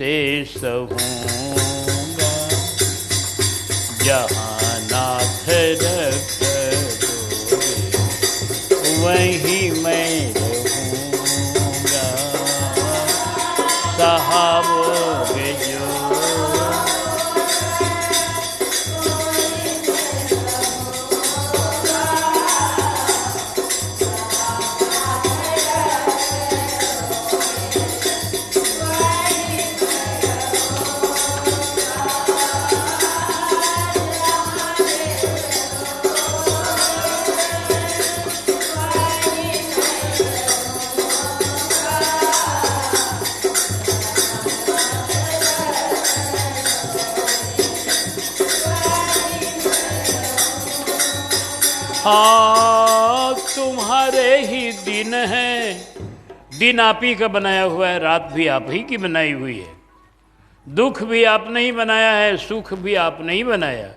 शेष होऊंगा, जहाँ नाथ रख दोगे वहीं मैं रहूँगा। सहाबोगे जो हाँ तुम्हारे ही दिन हैं। दिन आप ही का बनाया हुआ है, रात भी आप ही की बनाई हुई है, दुख भी आपने ही बनाया है, सुख भी आपने ही बनाया।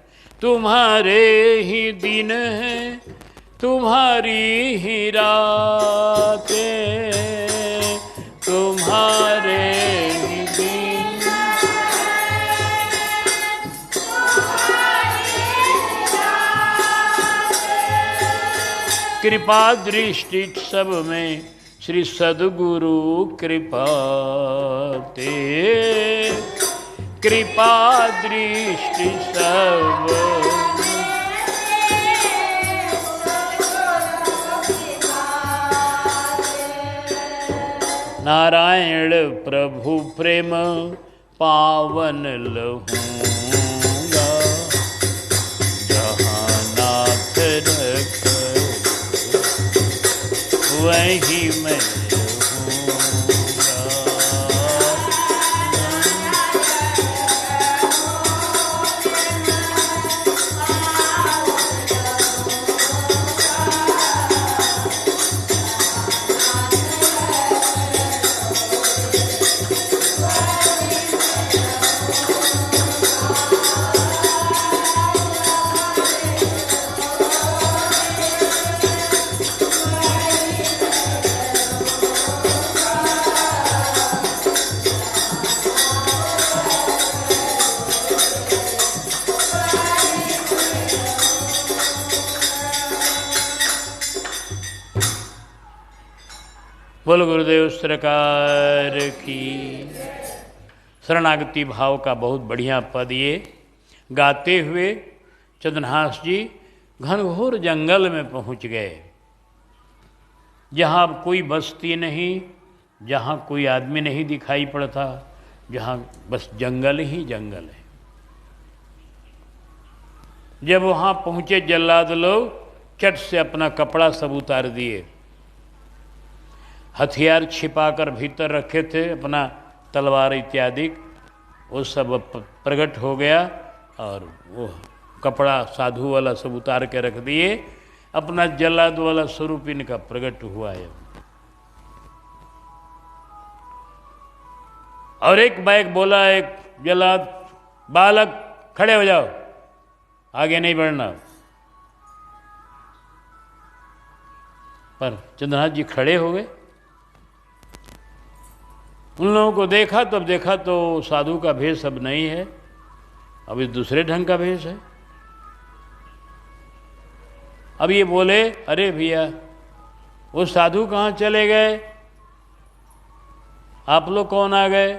तुम्हारे ही दिन हैं, तुम्हारी ही रातें, तुम्हारे ही दिन। कृपा दृष्टि सब में श्री सद्गुरु कृपा ते, कृपा दृष्टि सब। नारायण प्रभु प्रेम पावन लहूँगा, जहाँ नाथ रख वहीं मैं बोल गुरुदेव सरकार की। शरणागति भाव का बहुत बढ़िया पद ये गाते हुए चंद्रहास जी घनघोर जंगल में पहुंच गए, जहाँ कोई बस्ती नहीं, जहाँ कोई आदमी नहीं दिखाई पड़ता, जहाँ बस जंगल ही जंगल है। जब वहाँ पहुँचे जल्लाद लोग चट से अपना कपड़ा सब उतार दिए, हथियार छिपाकर भीतर रखे थे, अपना तलवार इत्यादि, वो सब प्रकट हो गया और वो कपड़ा साधु वाला सब उतार के रख दिए। अपना जल्लाद वाला स्वरूप इनका प्रकट हुआ है। और एक बैग बोला, एक जल्लाद, बालक खड़े हो जाओ, आगे नहीं बढ़ना। पर चंद्रनाथ जी खड़े हो गए। उन लोगों को देखा, तब देखा तो साधु का भेष अब नहीं है, अब इस दूसरे ढंग का भेष है। अब ये बोले, अरे भैया वो साधु कहाँ चले गए, आप लोग कौन आ गए?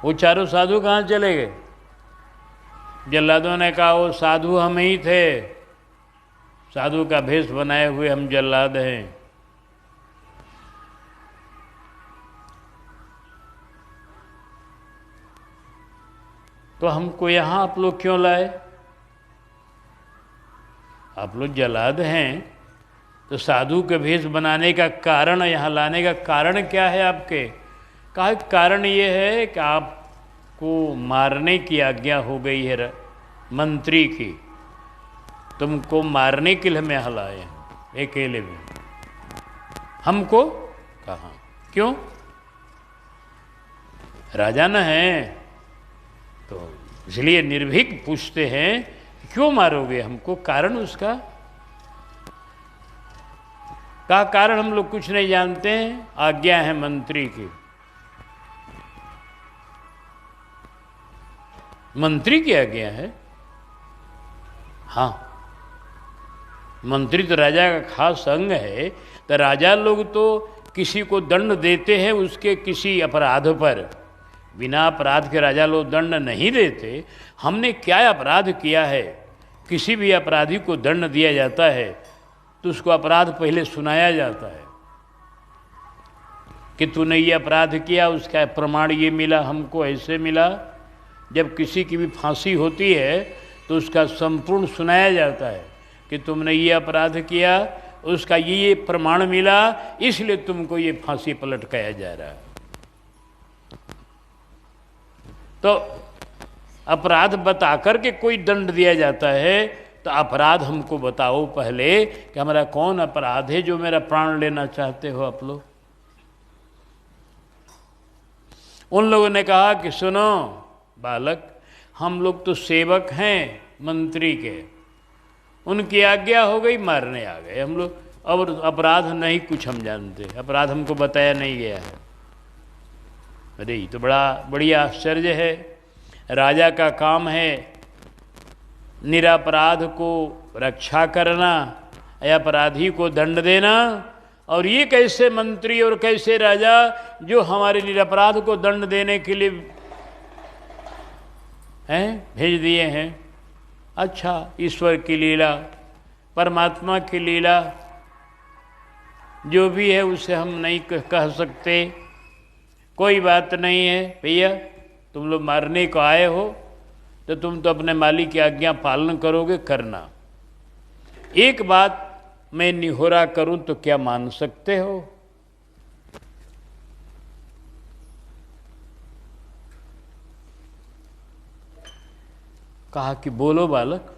वो चारों साधु कहाँ चले गए? जल्लादों ने कहा, वो साधु हम ही थे, साधु का भेष बनाए हुए हम जल्लाद हैं। तो हमको यहाँ आप लोग क्यों लाए? आप लोग जल्लाद हैं, तो साधु के भेष बनाने का कारण, यहाँ लाने का कारण क्या है आपके? कहा कारण ये है कि आपको मारने की आज्ञा हो गई है मंत्री की, तुमको मारने के लिए हमें यहाँ लाए अकेले में। हमको कहा क्यों? राजा न है, तो इसलिए निर्भीक पूछते हैं क्यों मारोगे हमको? कारण उसका का कारण हम लोग कुछ नहीं जानते हैं, आज्ञा है मंत्री की। मंत्री की आज्ञा है। हाँ, मंत्री तो राजा का खास अंग है। तो राजा लोग तो किसी को दंड देते हैं उसके किसी अपराध पर, बिना अपराध के राजा लोग दंड नहीं देते। हमने क्या अपराध किया है, किसी भी अपराधी को दंड दिया जाता है तो उसको अपराध पहले सुनाया जाता है कि तूने ये अपराध किया, उसका प्रमाण ये मिला, हमको ऐसे मिला। जब किसी की भी फांसी होती है तो उसका संपूर्ण सुनाया जाता है कि तुमने ये अपराध किया, उसका ये प्रमाण मिला, इसलिए तुमको ये फांसी पर लटकाया जा रहा है। तो अपराध बता करके कोई दंड दिया जाता है। तो अपराध हमको बताओ पहले कि हमारा कौन अपराध है जो मेरा प्राण लेना चाहते हो आप लोग। उन लोगों ने कहा कि सुनो बालक, हम लोग तो सेवक हैं मंत्री के, उनकी आज्ञा हो गई, मारने आ गए हम लोग। और अपराध नहीं कुछ हम जानते, अपराध हमको बताया नहीं गया है। अरे ये तो बड़ी आश्चर्य है। राजा का काम है निरपराध को रक्षा करना या अपराधी को दंड देना, और ये कैसे मंत्री और कैसे राजा जो हमारे निरपराध को दंड देने के लिए हैं भेज दिए हैं। अच्छा, ईश्वर की लीला, परमात्मा की लीला जो भी है उसे हम नहीं कह सकते। कोई बात नहीं है भैया, तुम लोग मारने को आए हो तो तुम तो अपने मालिक की आज्ञा पालन करोगे, करना। एक बात मैं निहोरा करूं तो क्या मान सकते हो? कहा कि बोलो बालक।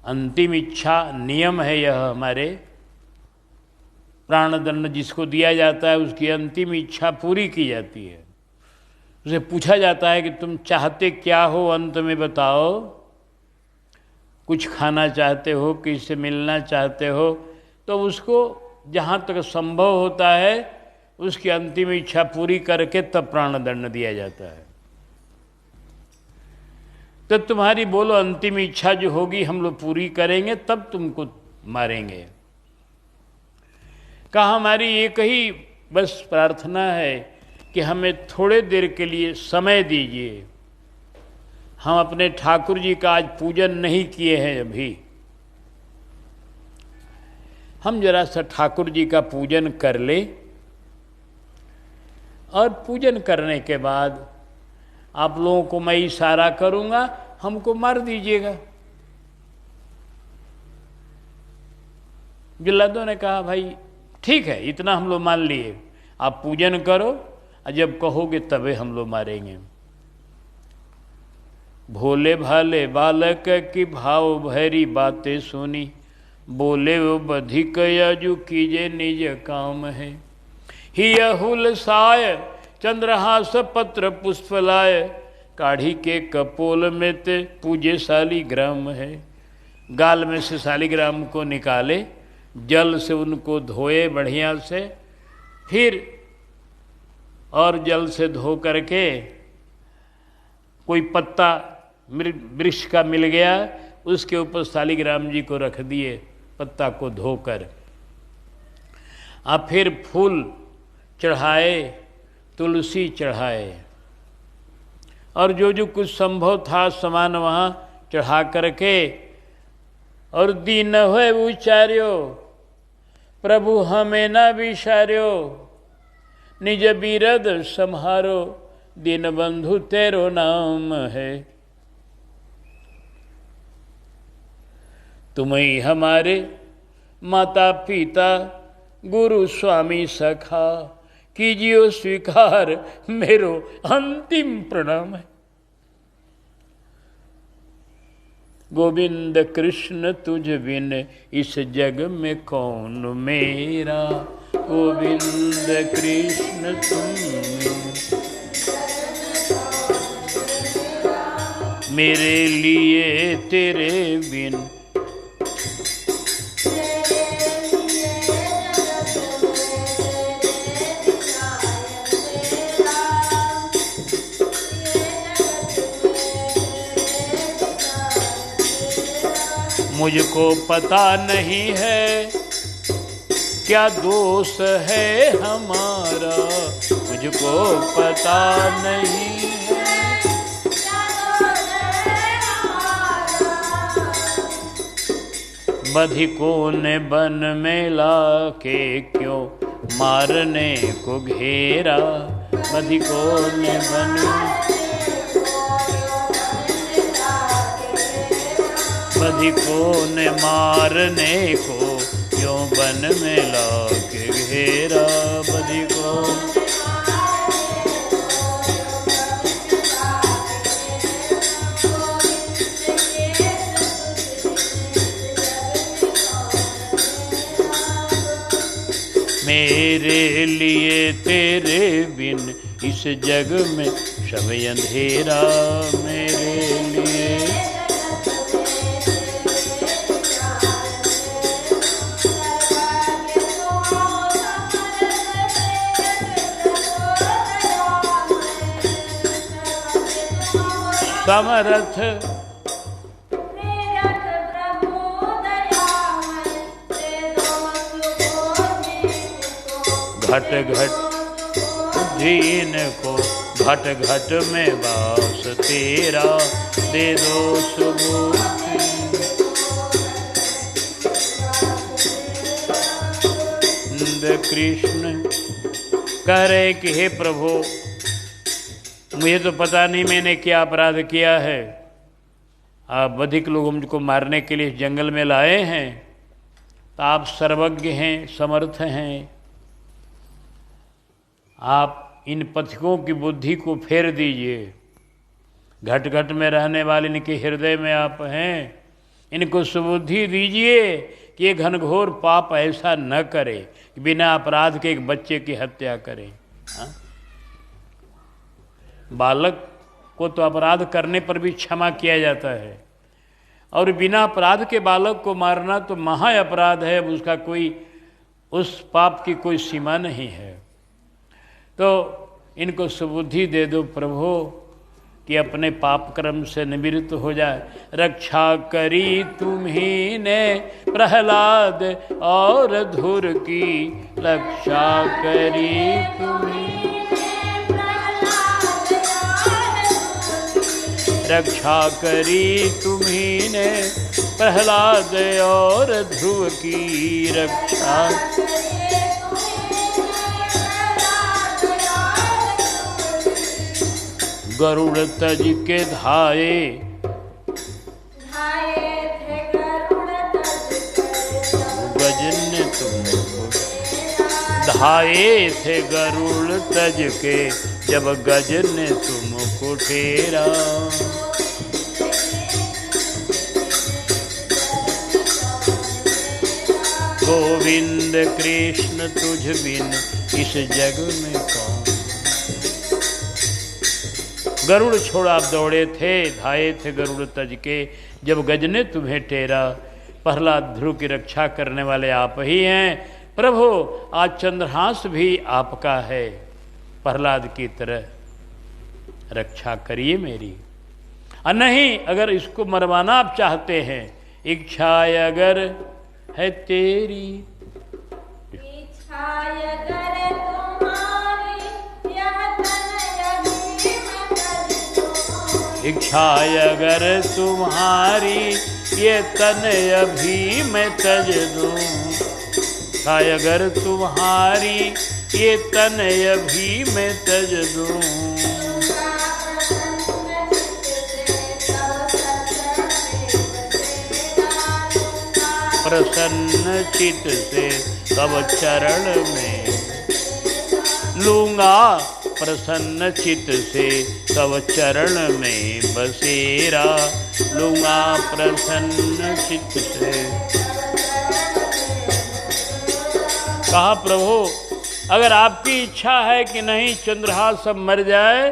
अंतिम इच्छा नियम है यह हमारे। प्राणदंड जिसको दिया जाता है उसकी अंतिम इच्छा पूरी की जाती है। उसे पूछा जाता है कि तुम चाहते क्या हो, अंत में बताओ। कुछ खाना चाहते हो, किसी से मिलना चाहते हो, तो उसको जहाँ तक संभव होता है उसकी अंतिम इच्छा पूरी करके तब प्राणदंड दिया जाता है। तो तुम्हारी बोलो अंतिम इच्छा जो होगी हम लोग पूरी करेंगे, तब तुमको मारेंगे। कहा हमारी एक ही बस प्रार्थना है कि हमें थोड़े देर के लिए समय दीजिए। हम अपने ठाकुर जी का आज पूजन नहीं किए हैं अभी। हम जरा सा ठाकुर जी का पूजन कर ले, और पूजन करने के बाद आप लोगों को मैं इशारा करूंगा, हमको मार दीजिएगा। जल्लादों ने कहा भाई ठीक है, इतना हम लोग मान लिए, आप पूजन करो, जब कहोगे तबे हम लोग मारेंगे। भोले भाले बालक की भाव भैरी बातें सुनी, बोले वो बधिक यजु कीजे निज काम है। ही अहुल साय चंद्रहास पत्र पुष्प लाय, काढ़ी के कपोल में ते पूजे शालिग्राम है। गाल में से शालिग्राम को निकाले, जल से उनको धोए बढ़िया से, फिर और जल से धो करके कोई पत्ता वृक्ष का मिल गया, उसके ऊपर शालिग्राम जी को रख दिए पत्ता को धोकर। आप फिर फूल चढ़ाए, तुलसी चढ़ाए, और जो जो कुछ संभव था सामान वहाँ चढ़ा करके, और दीन होए उचार्यो प्रभु हमें ना विचार्यो, निज बीरद सम्हारो दीन बंधु तेरो नाम है। तुम ही हमारे माता पिता गुरु स्वामी सखा, कीजियो स्वीकार मेरो अंतिम प्रणाम है। गोविंद कृष्ण तुझ बिन इस जग में कौन मेरा, गोविंद कृष्ण तुम मेरे लिए तेरे बिन। मुझको पता नहीं है क्या दोष है हमारा, मुझको पता नहीं है। बधिकों ने बन में लाके क्यों मारने को घेरा, बधिकों ने बधिकों ने मारने को क्यों बन में लाके घेरा, बधिकों। मेरे लिए तेरे बिन इस जग में सब अंधेरा, मेरे लिए समर्थ घट घट दीन को, घट घट में वास तेरा, दे दो सुबुद्धि। कृष्ण कह रहे कि हे प्रभु, मुझे तो पता नहीं मैंने क्या अपराध किया है, आप अधिक लोग मुझको मारने के लिए जंगल में लाए हैं, तो आप सर्वज्ञ हैं, समर्थ हैं, आप इन पथिकों की बुद्धि को फेर दीजिए। घट घट में रहने वाले इनके हृदय में आप हैं, इनको सुबुद्धि दीजिए कि ये घनघोर पाप ऐसा न करे कि बिना अपराध के एक बच्चे की हत्या करें। बालक को तो अपराध करने पर भी क्षमा किया जाता है, और बिना अपराध के बालक को मारना तो महा अपराध है, उसका कोई, उस पाप की कोई सीमा नहीं है। तो इनको सुबुद्धि दे दो प्रभु कि अपने पाप कर्म से निवृत्त हो जाए। रक्षा करी तुम्ही ने प्रहलाद और धुर की, रक्षा करी तुम्ही, रक्षा करी तुम्ही ने प्रहलाद और ध्रुव की, रक्षा गरुड़ तज के धाये, गज ने तुमको धाये थे गरुड़ तज के, जब गज ने तुमको ठेरा। गोविंद कृष्ण तुझ बिन इस जग में कौन। गरुड़ छोड़ आप दौड़े थे, धाये थे गरुड़ तज के, जब गज ने तुम्हें टेरा। प्रहलाद ध्रुव की रक्षा करने वाले आप ही हैं प्रभु। आज चंद्रहास भी आपका है, प्रहलाद की तरह रक्षा करिए मेरी। और नहीं, अगर इसको मरवाना आप चाहते हैं, इच्छा अगर है तेरी, इच्छा अगर इच्छा अगर तुम्हारी ये तन अभी मैं तज दूं, इच्छा अगर तुम्हारी ये तन अभी मैं तज दूं। प्रसन्न चित से तब चरण में लूंगा, प्रसन्न चित से तब चरण में बसेरा, लूंगा प्रसन्न चित से। कहा प्रभु, अगर आपकी इच्छा है कि नहीं चंद्रहास सब मर जाए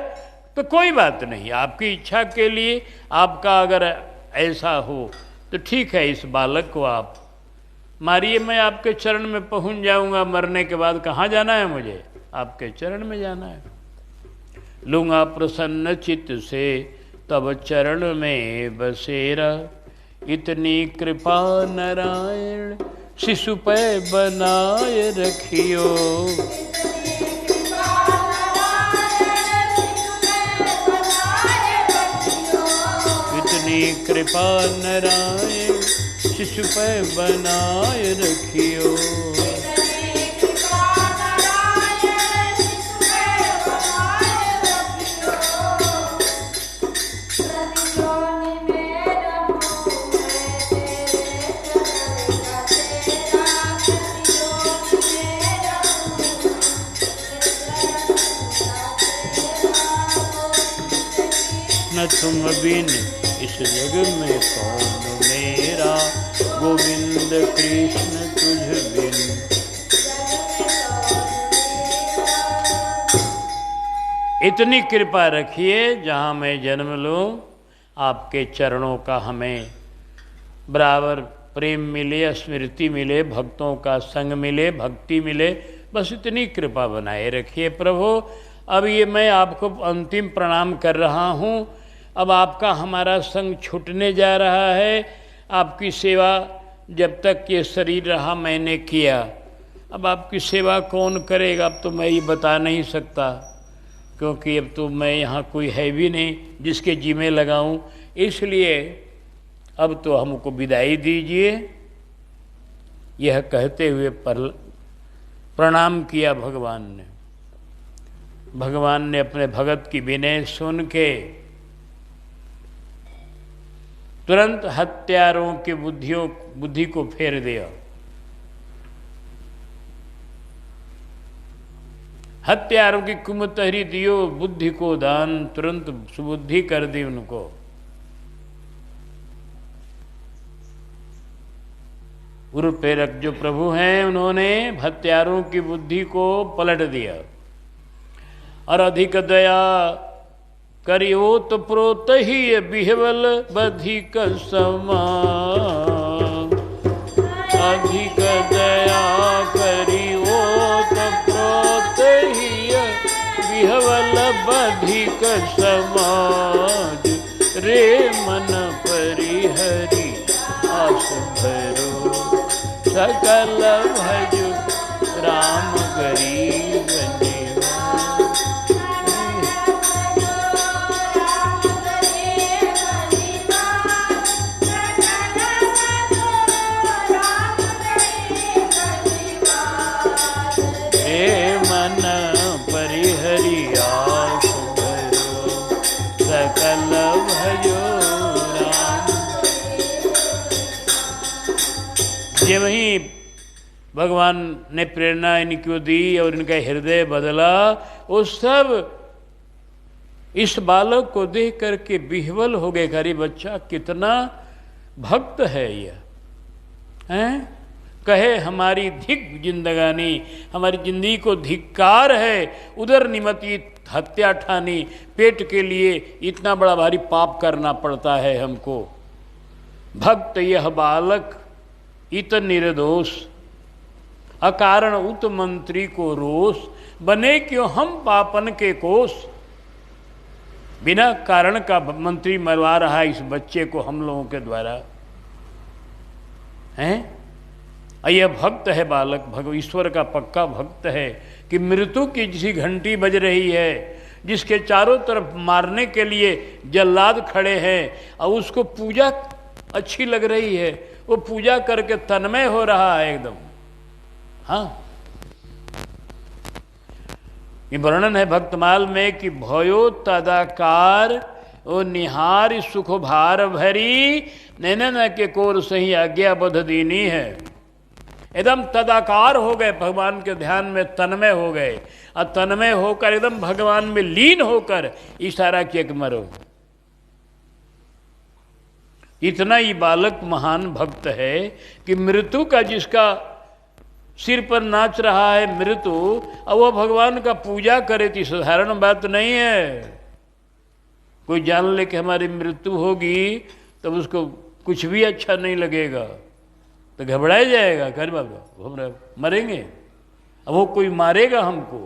तो कोई बात नहीं, आपकी इच्छा के लिए आपका अगर ऐसा हो तो ठीक है, इस बालक को आप मारिए, मैं आपके चरण में पहुंच जाऊंगा। मरने के बाद कहाँ जाना है मुझे? आपके चरण में जाना है। लूंगा प्रसन्न चित्त से तब चरण में बसेरा। इतनी कृपा नारायण शिशु पे बनाए रखियो। इतनी कृपा नारायण शिशु पे बनाए रखियो। न तुम बिन इस जग में कौन मेरा, गोविंद कृष्ण तुझ बिन। इतनी कृपा रखिए जहाँ मैं जन्म लूँ आपके चरणों का हमें बराबर प्रेम मिले, स्मृति मिले, भक्तों का संग मिले, भक्ति मिले, बस इतनी कृपा बनाए रखिए प्रभु। अब ये मैं आपको अंतिम प्रणाम कर रहा हूँ। अब आपका हमारा संग छूटने जा रहा है। आपकी सेवा जब तक ये शरीर रहा मैंने किया, अब आपकी सेवा कौन करेगा अब तो मैं ये बता नहीं सकता, क्योंकि अब तो मैं यहाँ कोई है भी नहीं जिसके जिम्मे लगाऊं। इसलिए अब तो हमको विदाई दीजिए। यह कहते हुए प्रणाम किया भगवान ने। भगवान ने अपने भगत की विनय सुन के तुरंत हत्यारों की बुद्धि को फेर दिया। हत्यारों की कुमतहरी दियो, बुद्धि को दान, तुरंत सुबुद्धि कर दी उनको। गुरु प्रेरक जो प्रभु हैं उन्होंने हत्यारों की बुद्धि को पलट दिया और अधिक दया करियो तो प्रोत ही बिहवल बधिक समान। अधिक दया करियो तो प्रोत ही बिहवल बधिक समाज। रे मन परिहरि आस भरो, सकल भजो राम गरीब ये वहीं भगवान ने प्रेरणा इनको दी और इनका हृदय बदला। वो सब इस बालक को देख करके विह्वल हो गए। गरीब बच्चा कितना भक्त है यह, हैं? कहे हमारी धिक जिंदगानी, हमारी जिंदगी को धिक्कार है। उधर निमती हत्या ठानी, पेट के लिए इतना बड़ा भारी पाप करना पड़ता है हमको। भक्त यह बालक इत निर्दोष, अकारण उत मंत्री को रोष। बने क्यों हम पापन के कोष। बिना कारण का मंत्री मरवा रहा है इस बच्चे को हम लोगों के द्वारा, हैं? यह भक्त है बालक, ईश्वर का पक्का भक्त है कि मृत्यु की जिसी घंटी बज रही है, जिसके चारों तरफ मारने के लिए जल्लाद खड़े हैं और उसको पूजा अच्छी लग रही है, वो पूजा करके तन्मय हो रहा है एकदम। हाँ, ये वर्णन है भक्तमाल में कि भयो तदाकार ओ निहार सुख भार भरी, नैनन के कोर सही आज्ञा बध दीनी है। एकदम तदाकार हो गए, भगवान के ध्यान में तन्मय हो गए और तन्मय होकर एकदम भगवान में लीन होकर इशारा किया कि मरो। इतना ही बालक महान भक्त है कि मृत्यु का जिसका सिर पर नाच रहा है मृत्यु, और वह भगवान का पूजा करे तो साधारण बात नहीं है। कोई जान ले कि हमारी मृत्यु होगी तब उसको कुछ भी अच्छा नहीं लगेगा, तो घबराया जाएगा। कर बाबा हम मरेंगे, अब वो कोई मारेगा हमको,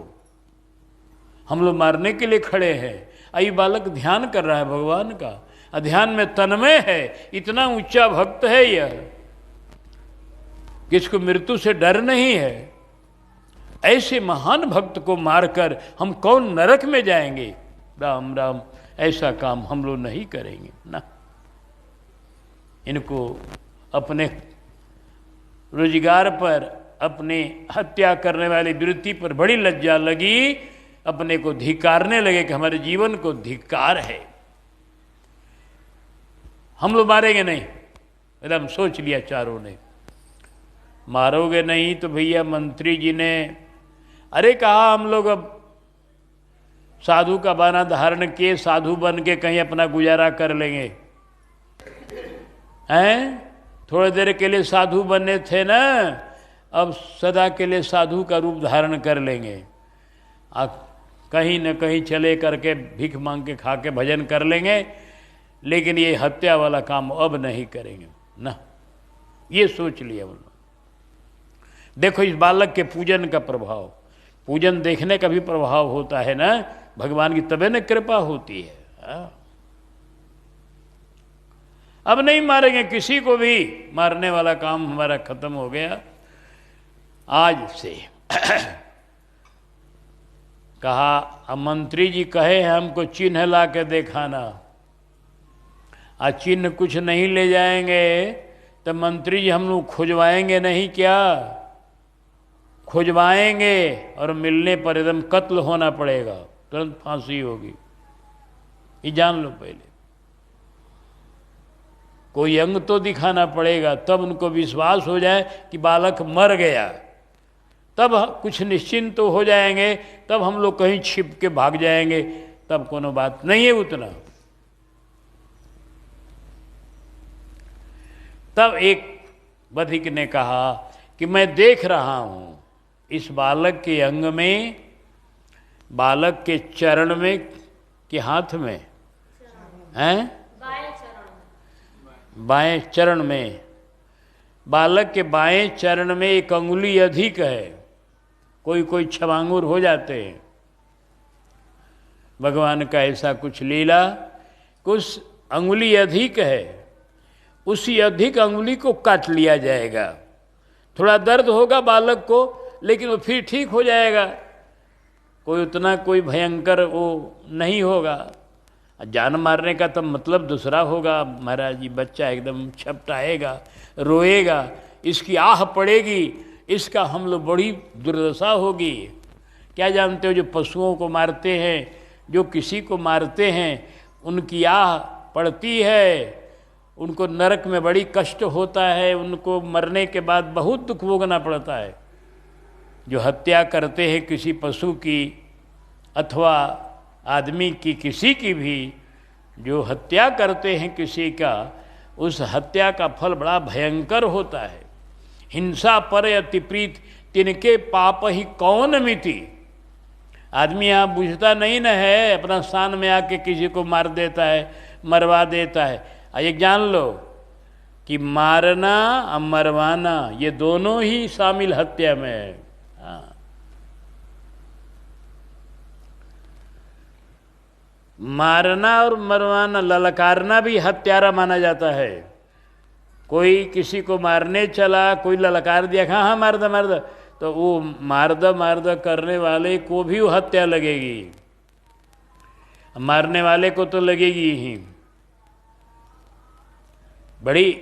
हम लोग मारने के लिए खड़े हैं। आई बालक ध्यान कर रहा है भगवान का, अध्यान में तन्मय है, इतना ऊंचा भक्त है यह कि इसको मृत्यु से डर नहीं है। ऐसे महान भक्त को मारकर हम कौन नरक में जाएंगे? राम राम, ऐसा काम हम लोग नहीं करेंगे ना। इनको अपने रोजगार पर, अपने हत्या करने वाली वृत्ति पर बड़ी लज्जा लगी, अपने को धिक्कारने लगे कि हमारे जीवन को धिक्कार है, हम लोग मारेंगे नहीं। एकदम सोच लिया चारों ने, मारोगे नहीं तो भैया मंत्री जी ने अरे कहा हम लोग अब साधु का बहाना धारण किए, साधु बन के कहीं अपना गुजारा कर लेंगे। हैं? थोड़ी देर के लिए साधु बने थे ना, अब सदा के लिए साधु का रूप धारण कर लेंगे। कहीं न कहीं चले करके भीख मांग के खा के भजन कर लेंगे, लेकिन ये हत्या वाला काम अब नहीं करेंगे ना। ये सोच लिया उन्होंने। देखो इस बालक के पूजन का प्रभाव, पूजन देखने का भी प्रभाव होता है ना, भगवान की तबे न कृपा होती है। अब नहीं मारेंगे किसी को भी, मारने वाला काम हमारा खत्म हो गया आज से। कहा अब मंत्री जी कहे हैं हमको चिन्ह ला के दिखाना, आज चिन्ह कुछ नहीं ले जाएंगे तो मंत्री जी हम लोग खुजवाएंगे नहीं क्या? खुजवाएंगे और मिलने पर एकदम कत्ल होना पड़ेगा, तुरंत फांसी होगी, ये जान लो पहले। कोई अंग तो दिखाना पड़ेगा, तब उनको विश्वास हो जाए कि बालक मर गया, तब कुछ निश्चिंत तो हो जाएंगे, तब हम लोग कहीं छिप के भाग जाएंगे, तब कोनो बात नहीं है उतना। तब एक बधिक ने कहा कि मैं देख रहा हूं इस बालक के अंग में, बालक के चरण में, के हाथ में हैं, बाएं चरण में, बालक के बाएं चरण में एक अंगुली अधिक है। कोई कोई छवांगुर हो जाते हैं। भगवान का ऐसा कुछ लीला, कुछ अंगुली अधिक है, उसी अधिक अंगुली को काट लिया जाएगा। थोड़ा दर्द होगा बालक को, लेकिन वो फिर ठीक हो जाएगा। कोई उतना कोई भयंकर वो नहीं होगा। जान मारने का तो मतलब दूसरा होगा महाराज जी। बच्चा एकदम छपटाएगा, रोएगा, इसकी आह पड़ेगी, इसका हम लोग बड़ी दुर्दशा होगी। क्या जानते हो, जो पशुओं को मारते हैं, जो किसी को मारते हैं, उनकी आह पड़ती है, उनको नरक में बड़ी कष्ट होता है, उनको मरने के बाद बहुत दुख भोगना पड़ता है। जो हत्या करते हैं किसी पशु की अथवा आदमी की, किसी की भी जो हत्या करते हैं किसी का, उस हत्या का फल बड़ा भयंकर होता है। हिंसा पर अति प्रीत तिनके पाप ही कौन मिति। आदमी यहाँ बुझता नहीं न है, अपना स्थान में आके किसी को मार देता है, मरवा देता है। एक जान लो कि मारना और मरवाना ये दोनों ही शामिल हत्या में है। मारना और मरवाना, ललकारना भी हत्यारा माना जाता है। कोई किसी को मारने चला, कोई ललकार दिया, हाँ हाँ मार दो, तो वो मार दो करने वाले को भी वो हत्या लगेगी, मारने वाले को तो लगेगी ही। बड़ी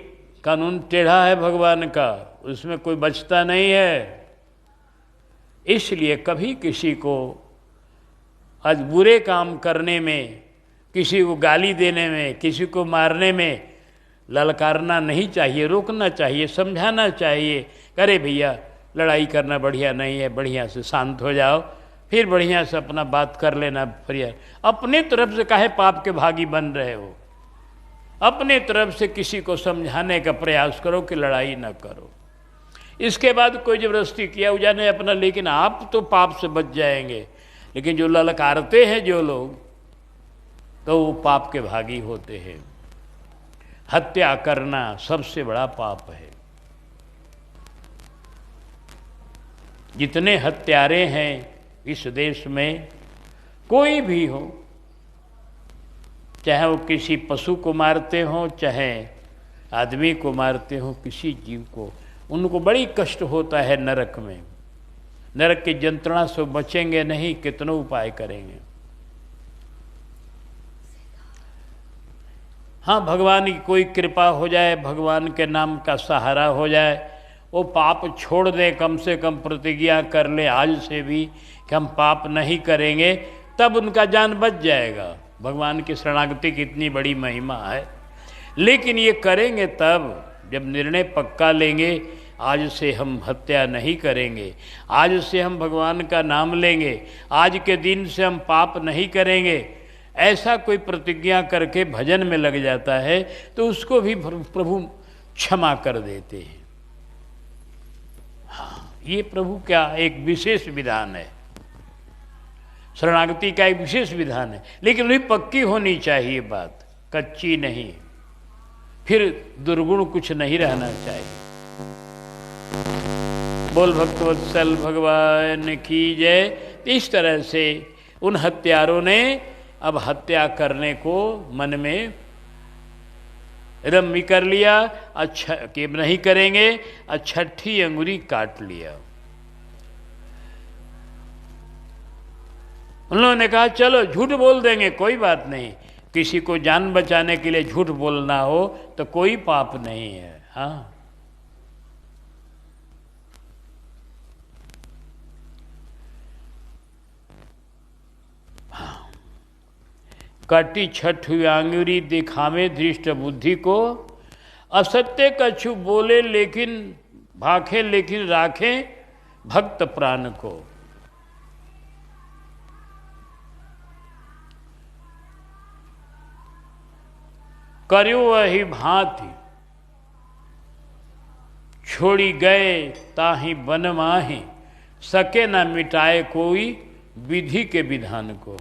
कानून टेढ़ा है भगवान का, उसमें कोई बचता नहीं है। इसलिए कभी किसी को आज बुरे काम करने में, किसी को गाली देने में, किसी को मारने में ललकारना नहीं चाहिए, रोकना चाहिए, समझाना चाहिए। अरे भैया लड़ाई करना बढ़िया नहीं है, बढ़िया से शांत हो जाओ, फिर बढ़िया से अपना बात कर लेना। फिर अपने तरफ से काहे पाप के भागी बन रहे हो? अपने तरफ से किसी को समझाने का प्रयास करो कि लड़ाई न करो। इसके बाद कोई जबरदस्ती किया जाने अपना, लेकिन आप तो पाप से बच जाएंगे। लेकिन जो ललकारते हैं जो लोग, तो वो पाप के भागी होते हैं। हत्या करना सबसे बड़ा पाप है। जितने हत्यारे हैं इस देश में, कोई भी हो, चाहे वो किसी पशु को मारते हों, चाहे आदमी को मारते हों, किसी जीव को, उनको बड़ी कष्ट होता है नरक में। नरक की यंत्रणा से बचेंगे नहीं, कितनों उपाय करेंगे। हाँ, भगवान की कोई कृपा हो जाए, भगवान के नाम का सहारा हो जाए, वो पाप छोड़ दें, कम से कम प्रतिज्ञा कर ले आज से भी कि हम पाप नहीं करेंगे, तब उनका जान बच जाएगा। भगवान की शरणागति की इतनी बड़ी महिमा है। लेकिन ये करेंगे तब जब निर्णय पक्का लेंगे, आज से हम हत्या नहीं करेंगे, आज से हम भगवान का नाम लेंगे, आज के दिन से हम पाप नहीं करेंगे, ऐसा कोई प्रतिज्ञा करके भजन में लग जाता है तो उसको भी प्रभु क्षमा कर देते हैं। हाँ, ये प्रभु क्या एक विशेष विधान है, शरणागति का एक विशेष विधान है। लेकिन वही पक्की होनी चाहिए बात, कच्ची नहीं, फिर दुर्गुण कुछ नहीं रहना चाहिए। बोल भक्तवत्सल भगवान की जय। इस तरह से उन हत्यारों ने अब हत्या करने को मन में रम्य कर लिया। अच्छा कि नहीं करेंगे, छठी अंगुरी काट लिया। उन्होंने कहा चलो झूठ बोल देंगे, कोई बात नहीं, किसी को जान बचाने के लिए झूठ बोलना हो तो कोई पाप नहीं है। हाँ, कटी छठी आंगुरी दिखावे धृष्ट बुद्धि को, असत्य कछु बोले लेकिन भाखे, लेकिन राखे भक्त प्राण को। कर्यो वही भांति छोड़ी गए ताहि बन माहि, सके न मिटाए कोई विधि के विधान को।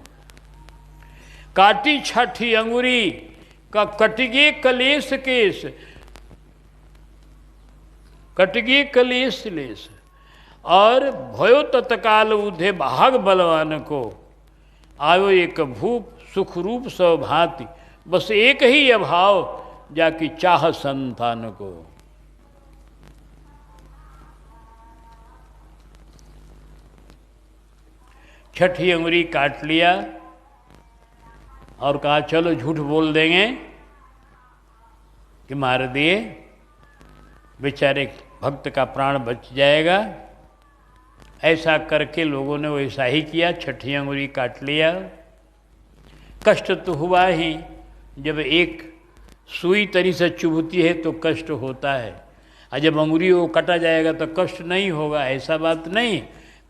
काटी छठी अंगुरी का कटगे कलेश केश, कटगे कलेश लेश, और भयो तत्काल उधे भाग बलवान को। आयो एक भूप सुख रूप सौभाति, बस एक ही अभाव जाकी चाह संतान को। छठी अंगुरी काट लिया और कहा चलो झूठ बोल देंगे कि मार दिए, बेचारे भक्त का प्राण बच जाएगा। ऐसा करके लोगों ने वैसा ही किया, छठी अंगुरी काट लिया। कष्ट तो हुआ ही, जब एक सुई तरी से चुभती है तो कष्ट होता है, और जब अंगुरी वो कटा जाएगा तो कष्ट नहीं होगा, ऐसा बात नहीं।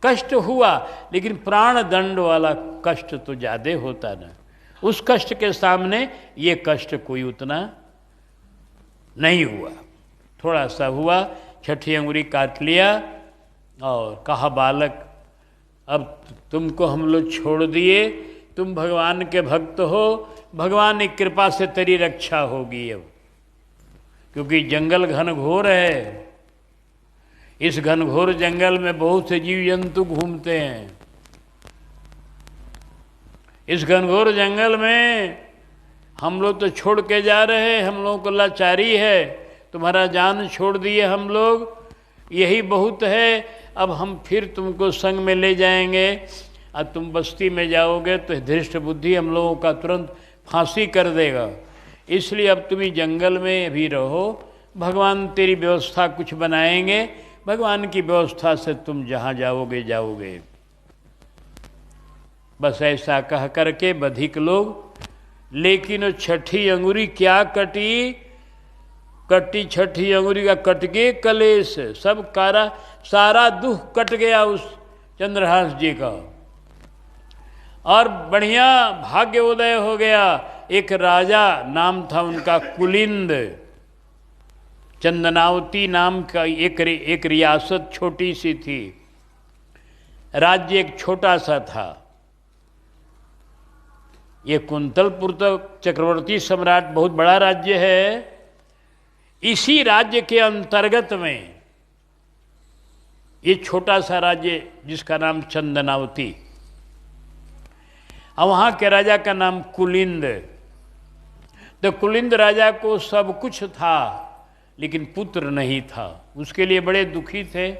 कष्ट हुआ, लेकिन प्राण दंड वाला कष्ट तो ज़्यादा होता ना। उस कष्ट के सामने ये कष्ट कोई उतना नहीं हुआ, थोड़ा सा हुआ। छठी अंगुरी काट लिया और कहा बालक अब तुमको हम लोग छोड़ दिए, तुम भगवान के भक्त हो, भगवान की कृपा से तेरी रक्षा होगी अब, क्योंकि जंगल घनघोर है। इस घनघोर जंगल में बहुत से जीव जंतु घूमते हैं। इस घनघोर जंगल में हम लोग तो छोड़ के जा रहे हैं, हम लोगों को लाचारी है, तुम्हारा जान छोड़ दिए हम लोग, यही बहुत है। अब हम फिर तुमको संग में ले जाएंगे और तुम बस्ती में जाओगे तो धृष्ट बुद्धि हम लोगों का तुरंत फांसी कर देगा। इसलिए अब तुम ही जंगल में अभी रहो, भगवान तेरी व्यवस्था कुछ बनाएंगे, भगवान की व्यवस्था से तुम जहाँ जाओगे जाओगे। बस ऐसा कह करके बधिक लोग, लेकिन छठी अंगुरी क्या कटी, कटी छठी अंगुरी का कट गए कलेश, सब सारा दुख कट गया उस चंद्रहास जी का, और बढ़िया भाग्य उदय हो गया। एक राजा नाम था उनका कुलिंद, चंदनावती नाम का एक रियासत छोटी सी थी, राज्य एक छोटा सा था। ये कुंतलपुर तो चक्रवर्ती सम्राट बहुत बड़ा राज्य है, इसी राज्य के अंतर्गत में ये छोटा सा राज्य जिसका नाम चंदनावती, और वहाँ के राजा का नाम कुलिंद। तो कुलिंद राजा को सब कुछ था लेकिन पुत्र नहीं था, उसके लिए बड़े दुखी थे।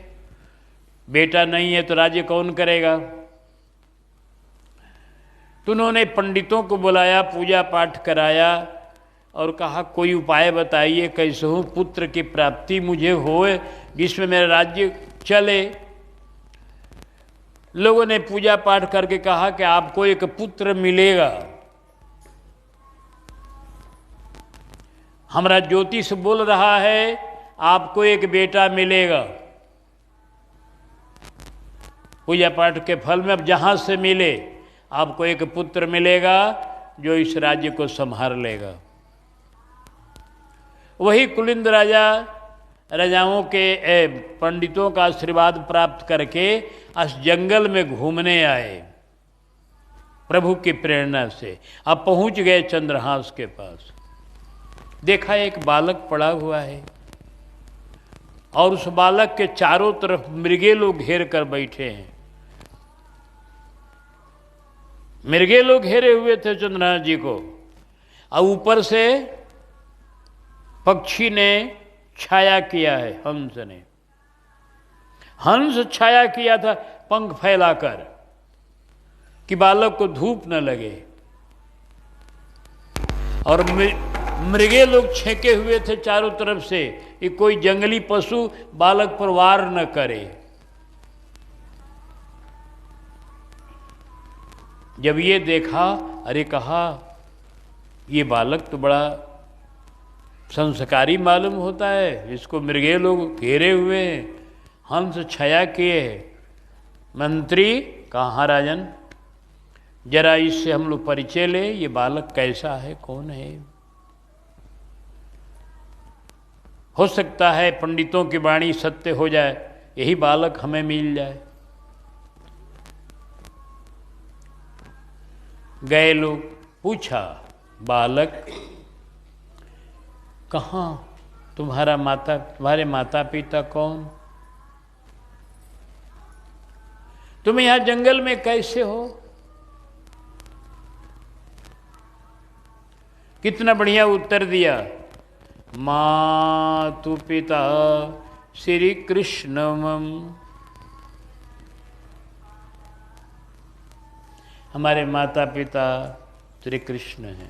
बेटा नहीं है तो राज्य कौन करेगा। तो उन्होंने पंडितों को बुलाया, पूजा पाठ कराया और कहा कोई उपाय बताइए कैसे हो पुत्र की प्राप्ति मुझे होए जिसमें मेरा राज्य चले। लोगों ने पूजा पाठ करके कहा कि आपको एक पुत्र मिलेगा। हमारा ज्योतिष बोल रहा है आपको एक बेटा मिलेगा। पूजा पाठ के फल में अब जहां से मिले आपको एक पुत्र मिलेगा जो इस राज्य को संभाल लेगा। वही कुलिंद राजा राजाओं के पंडितों का आशीर्वाद प्राप्त करके इस जंगल में घूमने आए प्रभु की प्रेरणा से। अब पहुंच गए चंद्रहास के पास, देखा एक बालक पड़ा हुआ है और उस बालक के चारों तरफ मृगे लोग घेर कर बैठे हैं। मृगे लोग घेरे हुए थे चंद्रहास जी को और ऊपर से पक्षी ने छाया किया है, हंस ने। हंस छाया किया था पंख फैलाकर कि बालक को धूप न लगे और मृगे लोग छेके हुए थे चारों तरफ से कि कोई जंगली पशु बालक पर वार न करे। जब ये देखा, अरे कहा ये बालक तो बड़ा संस्कारी मालूम होता है, इसको मृगे लोग घेरे हुए हैं, हंस छाया किए। मंत्री कहाँ राजन, जरा इससे हम लोग परिचय ले, ये बालक कैसा है, कौन है। हो सकता है पंडितों की वाणी सत्य हो जाए, यही बालक हमें मिल जाए। गए लोग, पूछा बालक कहाँ, तुम्हारे माता पिता कौन, तुम यहां जंगल में कैसे हो। कितना बढ़िया उत्तर दिया, मातु पिता श्री कृष्णम, हमारे माता पिता श्री कृष्ण हैं।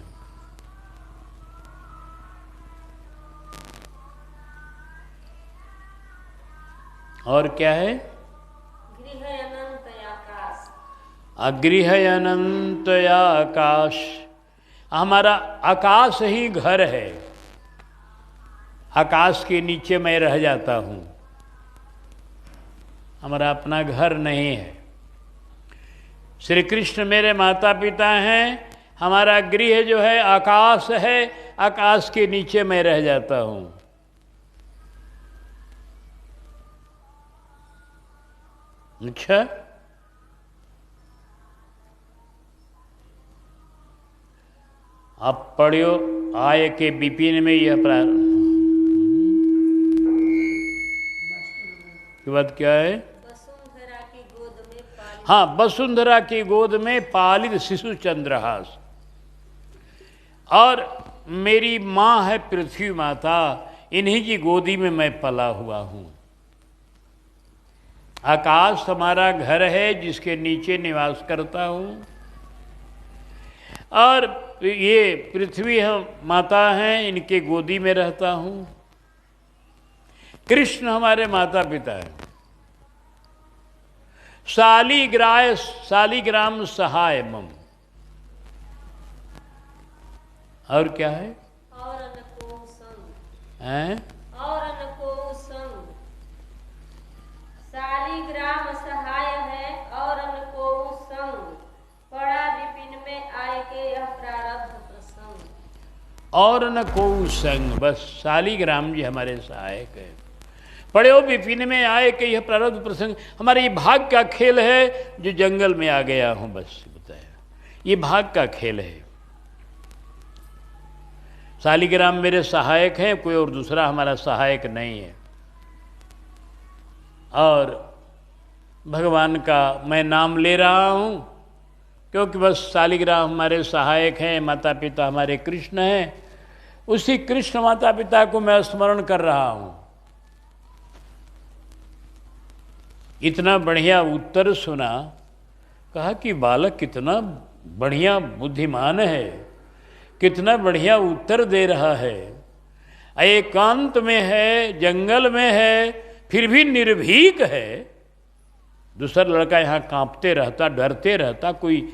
और क्या है, गृह अनंत आकाश, अगृह अनंत आकाश, हमारा आकाश ही घर है, आकाश के नीचे मैं रह जाता हूं, हमारा अपना घर नहीं है। श्री कृष्ण मेरे माता पिता हैं, हमारा गृह जो है आकाश है, आकाश के नीचे मैं रह जाता हूं। अच्छा, आप पढ़ियो आय के विपिन में यह प्रारंभ के बाद क्या है, वसुंधरा की गोद में पालित, हाँ वसुंधरा की गोद में पालित शिशु चंद्रहास, और मेरी माँ है पृथ्वी माता, इन्हीं की गोदी में मैं पला हुआ हूँ। आकाश हमारा घर है जिसके नीचे निवास करता हूँ, और ये पृथ्वी हम माता हैं, इनके गोदी में रहता हूँ। कृष्ण हमारे माता पिता हैं। शालिग्राम सहाय मम, और क्या है, और न को संग, हैं? और न को संग, शालिग्राम सहाय है और न को संग, पड़ा विपिन में आय के यह प्रारब्ध प्रसंग। और न को संग, बस शालिग्राम जी हमारे सहायक है। पड़े हो विपिन में आए कि यह प्रारब्ध प्रसंग, हमारे ये भाग का खेल है जो जंगल में आ गया हूं, बस बताया, ये भाग का खेल है। शालिग्राम मेरे सहायक हैं, कोई और दूसरा हमारा सहायक नहीं है। और भगवान का मैं नाम ले रहा हूं क्योंकि बस शालिग्राम हमारे सहायक हैं, माता पिता हमारे कृष्ण हैं, उसी कृष्ण माता पिता को मैं स्मरण कर रहा हूं। इतना बढ़िया उत्तर सुना, कहा कि बालक कितना बढ़िया बुद्धिमान है, कितना बढ़िया उत्तर दे रहा है। एकांत में है, जंगल में है, फिर भी निर्भीक है। दूसरा लड़का यहाँ कांपते रहता, डरते रहता, कोई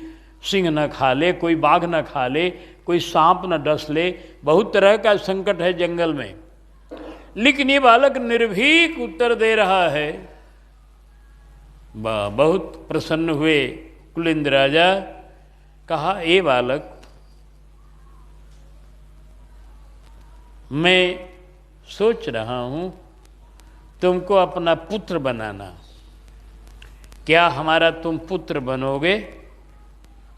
सिंह न खा ले, कोई बाघ न खा ले, कोई सांप न डस ले, बहुत तरह का संकट है जंगल में। लेकिन ये बालक निर्भीक उत्तर दे रहा है। बहुत प्रसन्न हुए कुलिंद राजा। कहा, ए बालक, मैं सोच रहा हूं तुमको अपना पुत्र बनाना। क्या हमारा तुम पुत्र बनोगे?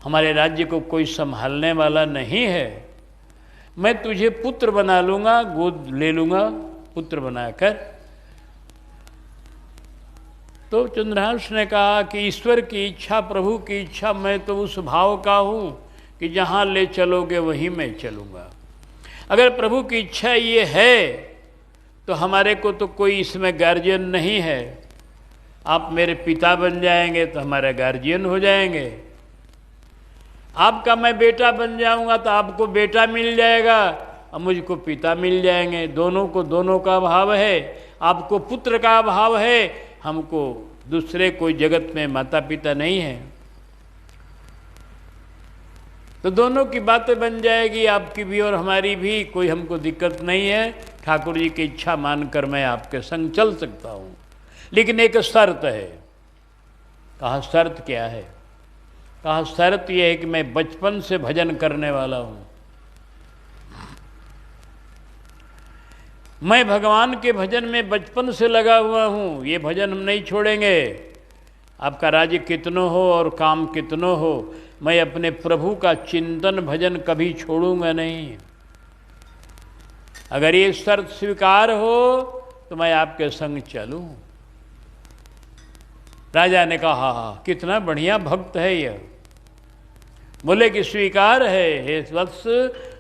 हमारे राज्य को कोई संभालने वाला नहीं है, मैं तुझे पुत्र बना लूँगा, गोद ले लूँगा पुत्र बनाकर। तो चंद्रहांस ने कहा कि ईश्वर की इच्छा, प्रभु की इच्छा, मैं तो उस भाव का हूँ कि जहाँ ले चलोगे वहीं मैं चलूँगा। अगर प्रभु की इच्छा ये है तो हमारे को तो कोई इसमें गार्जियन नहीं है। आप मेरे पिता बन जाएंगे तो हमारे गार्जियन हो जाएंगे। आपका मैं बेटा बन जाऊंगा तो आपको बेटा मिल जाएगा और मुझको पिता मिल जाएंगे। दोनों को दोनों का अभाव है। आपको पुत्र का अभाव है, हमको दूसरे कोई जगत में माता पिता नहीं है। तो दोनों की बातें बन जाएगी, आपकी भी और हमारी भी, कोई हमको दिक्कत नहीं है। ठाकुर जी की इच्छा मानकर मैं आपके संग चल सकता हूँ, लेकिन एक शर्त है। कहा, शर्त क्या है? कहा, शर्त यह है कि मैं बचपन से भजन करने वाला हूँ। मैं भगवान के भजन में बचपन से लगा हुआ हूँ, ये भजन हम नहीं छोड़ेंगे। आपका राज्य कितनो हो और काम कितनो हो, मैं अपने प्रभु का चिंतन भजन कभी छोड़ूंगा नहीं। अगर ये शर्त स्वीकार हो तो मैं आपके संग चलूं। राजा ने कहा, कितना बढ़िया भक्त है यह। बोले कि स्वीकार है हे वत्स,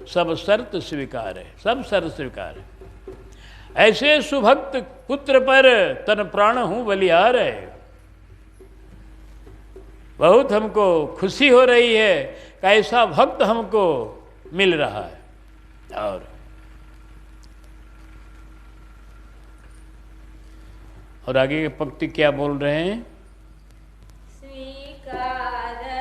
सब शर्त स्वीकार है, सब शर्त स्वीकार है। ऐसे सुभक्त पुत्र पर तन प्राण हूं बलिहार है। बहुत हमको खुशी हो रही है कि ऐसा भक्त हमको मिल रहा है। और आगे की पंक्ति क्या बोल रहे हैं? स्वीकार है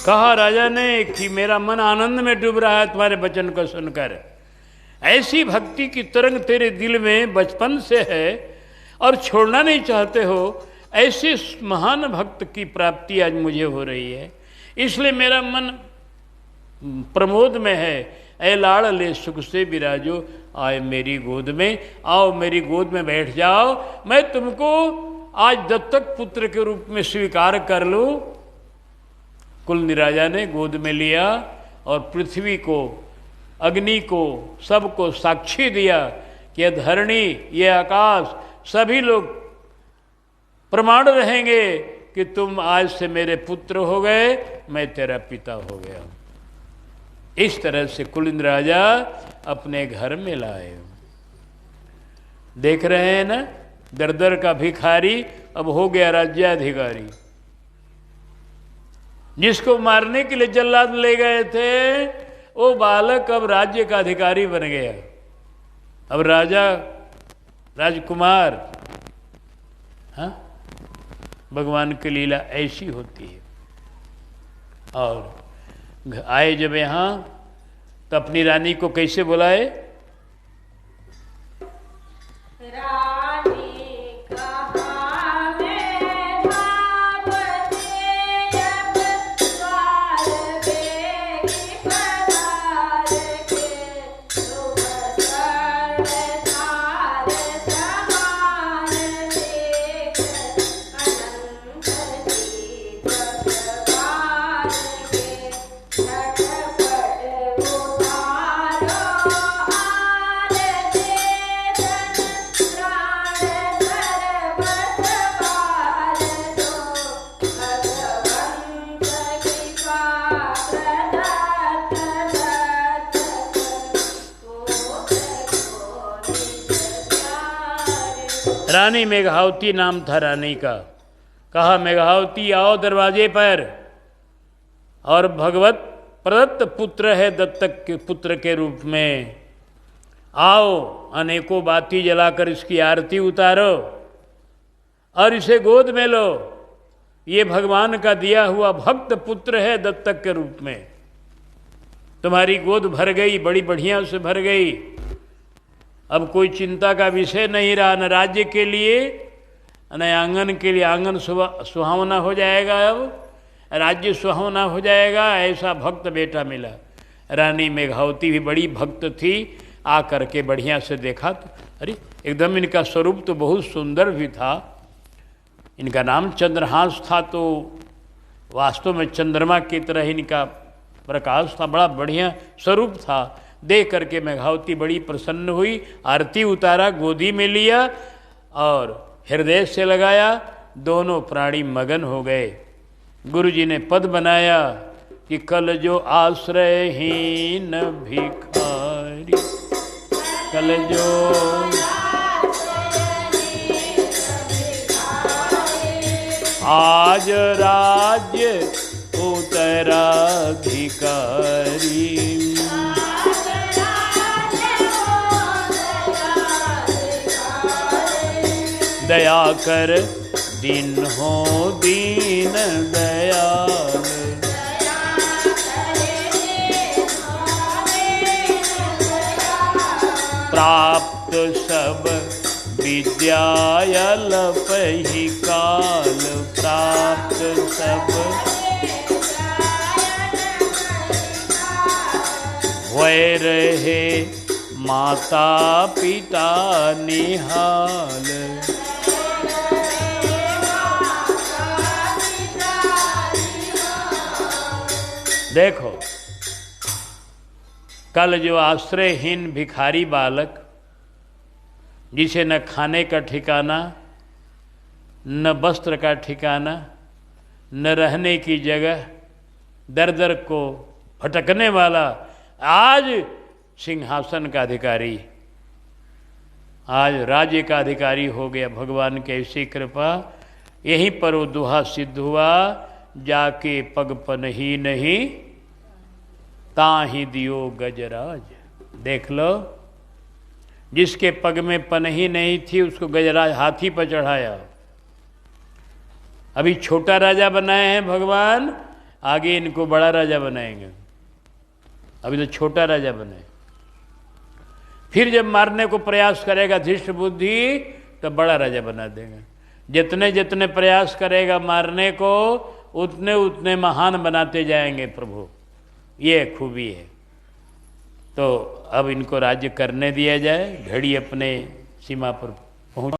कहा राजा ने कि मेरा मन आनंद में डूब रहा है तुम्हारे वचन को सुनकर। ऐसी भक्ति की तरंग तेरे दिल में बचपन से है और छोड़ना नहीं चाहते हो। ऐसे महान भक्त की प्राप्ति आज मुझे हो रही है, इसलिए मेरा मन प्रमोद में है। ऐ लाड़ ले सुख से विराजो, आए मेरी गोद में, आओ मेरी गोद में बैठ जाओ। मैं तुमको आज दत्तक पुत्र के रूप में स्वीकार कर लूँ। कुल राजा ने गोद में लिया और पृथ्वी को, अग्नि को, सबको साक्षी दिया कि यह धरणी, ये आकाश, सभी लोग प्रमाण रहेंगे कि तुम आज से मेरे पुत्र हो गए, मैं तेरा पिता हो गया। इस तरह से कुलिंद राजा अपने घर में लाए। देख रहे हैं ना, दर दर का भिखारी अब हो गया राज्याधिकारी। जिसको मारने के लिए जल्लाद ले गए थे, वो बालक अब राज्य का अधिकारी बन गया। अब राजा, राजकुमार। हाँ, भगवान की लीला ऐसी होती है। और आए जब यहाँ तो अपनी रानी को कैसे बुलाए? रानी मेघावती नाम था रानी का। कहा मेघावती आओ दरवाजे पर, और भगवत प्रदत्त पुत्र है दत्तक के पुत्र के रूप में, आओ अनेकों बाती जलाकर इसकी आरती उतारो और इसे गोद में लो। ये भगवान का दिया हुआ भक्त पुत्र है दत्तक के रूप में। तुम्हारी गोद भर गई, बड़ी बढ़िया से भर गई। अब कोई चिंता का विषय नहीं रहा, न राज्य के लिए न आंगन के लिए। आंगन सुहावना हो जाएगा, अब राज्य सुहावना हो जाएगा। ऐसा भक्त बेटा मिला। रानी मेघावती भी बड़ी भक्त थी। आ करके बढ़िया से देखा तो अरे एकदम इनका स्वरूप तो बहुत सुंदर भी था। इनका नाम चंद्रहास था, तो वास्तव में चंद्रमा की तरह इनका प्रकाश था, बड़ा बढ़िया स्वरूप था। देख करके मेघावती बड़ी प्रसन्न हुई, आरती उतारा, गोदी में लिया और हृदय से लगाया। दोनों प्राणी मगन हो गए। गुरु जी ने पद बनाया कि कल जो आश्रयहीन भिखारी, कल जो आज राज्य उत्तराधिकारी, दया कर दिन हो दीन दयाल, प्राप्त सब विद्यायल पही काल, प्राप्त सब वै रहे माता पिता निहाल। देखो कल जो आश्रयहीन भिखारी बालक, जिसे न खाने का ठिकाना, न वस्त्र का ठिकाना, न रहने की जगह, दर दर को भटकने वाला, आज सिंहासन का अधिकारी, आज राज्य का अधिकारी हो गया। भगवान की ऐसी कृपा। यहीं पर वो दोहा सिद्ध हुआ, जाके पग पन ही नहीं ताहि दियो गजराज। देख लो, जिसके पग में पनही नहीं थी उसको गजराज हाथी पर चढ़ाया। अभी छोटा राजा बनाए हैं भगवान, आगे इनको बड़ा राजा बनाएंगे। अभी तो छोटा राजा बने, फिर जब मारने को प्रयास करेगा धृष्ट बुद्धि तो बड़ा राजा बना देगा। जितने जितने प्रयास करेगा मारने को, उतने उतने महान बनाते जाएंगे प्रभु। ये खूबी है। तो अब इनको राज्य करने दिया जाए, घड़ी अपने सीमा पर पहुंच